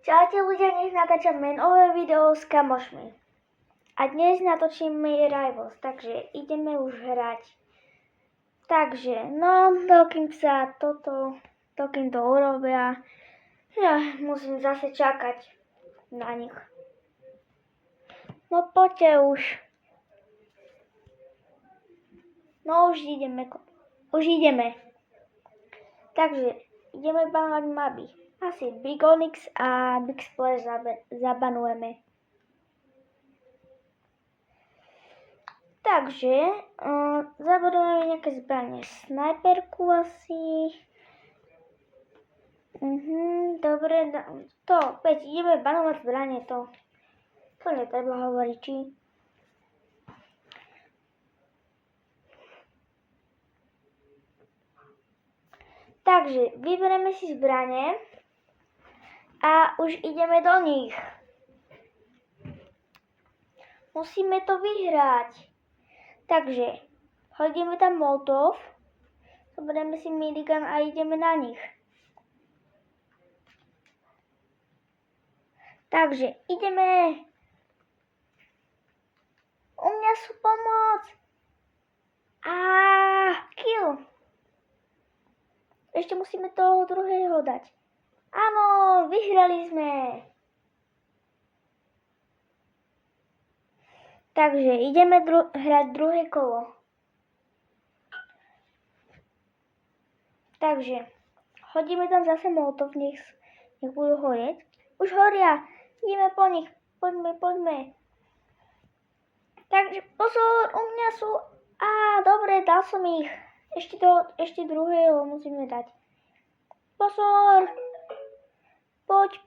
Čaute ľudia, dnes natáčame nové video s kamošmi. A dnes natočíme Rivals, takže ideme už hrať. Takže, dokým to urobia, ja musím zase čakať na nich. No poďte už. No už ideme. Takže, ideme banovať mapy. Asi Big Onyx a Big Splash zabanujeme. Takže zabanujeme nejaké zbranie. Snajperku asi. Dobre, veď ideme banovať zbranie, to netreba hovoriť, či? Takže vyberieme si zbranie a už ideme do nich. Musíme to vyhrať. Takže hodíme tam molotov, zoberieme si minigun a ideme na nich. Takže ideme. U mňa sú pomoc. Kill. Ešte musíme toho druhého dať. Áno, vyhrali sme. Takže ideme hrať druhé kolo. Takže hodíme tam zase molotov, nech budú horieť. Už horia. Ideme po nich. Poďme. Takže pozor, u mňa sú. Dobre, dal som ich. Ešte druhého musíme dať. Pozor. Poď.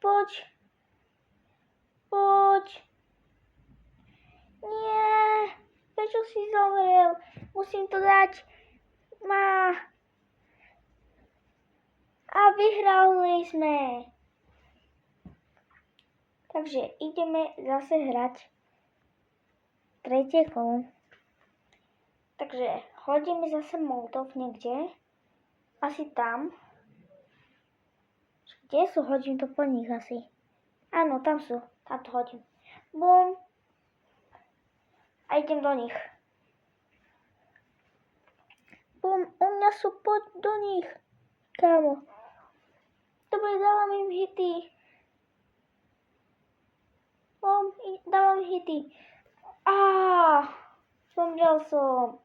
Nie. Prečo si zomrel? Musím to dať. A vyhrali sme. Takže ideme zase hrať tretie kolo. Takže hodíme zase molotov niekde. Asi tam. Kde sú? Hodím to po nich asi. Áno, tam sú. Tam to hodím. Bum. A idem do nich. Bum. U mňa sú, poď do nich. Kámo. Dobre, dávam im hity. Dávam hity. Zomrel som.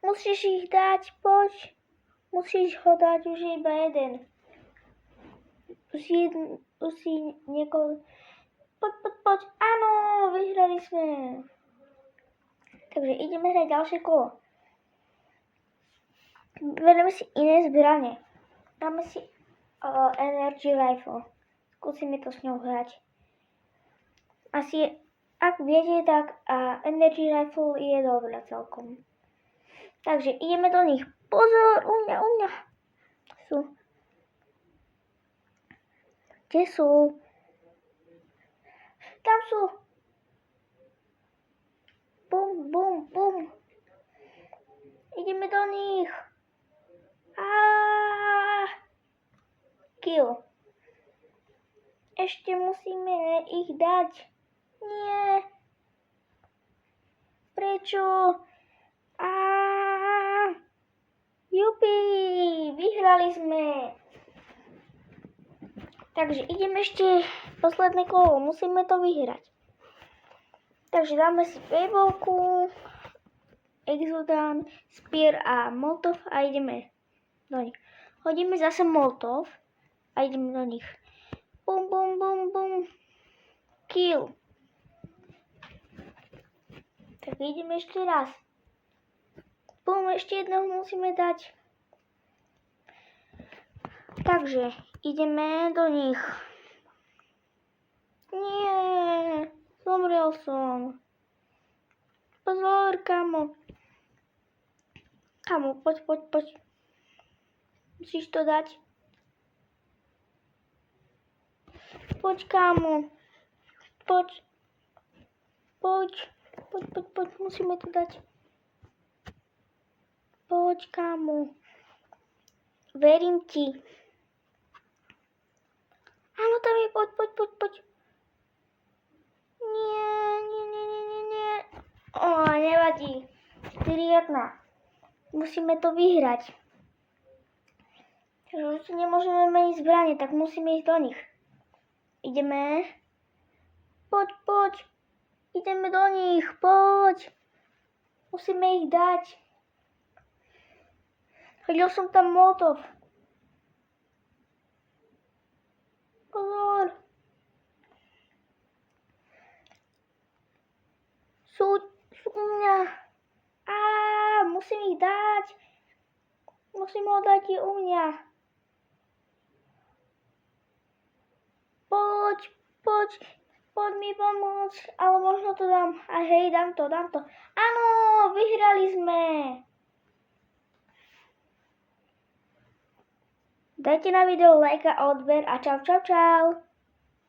Musíš ich dať, poď. Musíš ho dať, už je iba jeden. Už si niekoho. Poď. Áno, vyhrali sme. Takže ideme hrať ďalšie kolo. Berieme si iné zbranie. Dáme si Energy Rifle. Skúsime to s ňou hrať. Asi, ak viete, tak Energy Rifle je dobrá celkom. Takže ideme do nich. Pozor, u mňa. Sú. Kde sú? Tam sú. Bum. Ideme do nich. Kill. Ešte musíme ich dať. Nie. Prečo? Jupi, vyhrali sme. Takže ideme ešte posledné kolo, musíme to vyhrať. Takže dáme si payballku, exodan, spear a molotov a ideme do nich. Hodíme zase molotov a ideme do nich. Bum. Kill. Tak ideme ešte raz. Bum, ešte jedného musíme dať. Takže ideme do nich. Nie, zomrel som. Pozor, kamo. Kamo, poď. Musíš to dať. Poď, kamo. Poď. Musíme to dať. Poď, kamo. Verím ti. Áno, tam je, poď. Nie. Nevadí. 4-1. Musíme to vyhrať. Takže už si nemôžeme meniť zbranie, tak musíme ísť do nich. Ideme. Poď. Ideme do nich, poď. Musíme ich dať. Hodil som tam molotov. Pozor. Sú u mňa. Musím ich dať. Musím ho dať u mňa. Poď mi pomôcť. Ale možno to dám. A hej, dám to. Áno, vyhrali sme. Dajte na video like a odber a čau.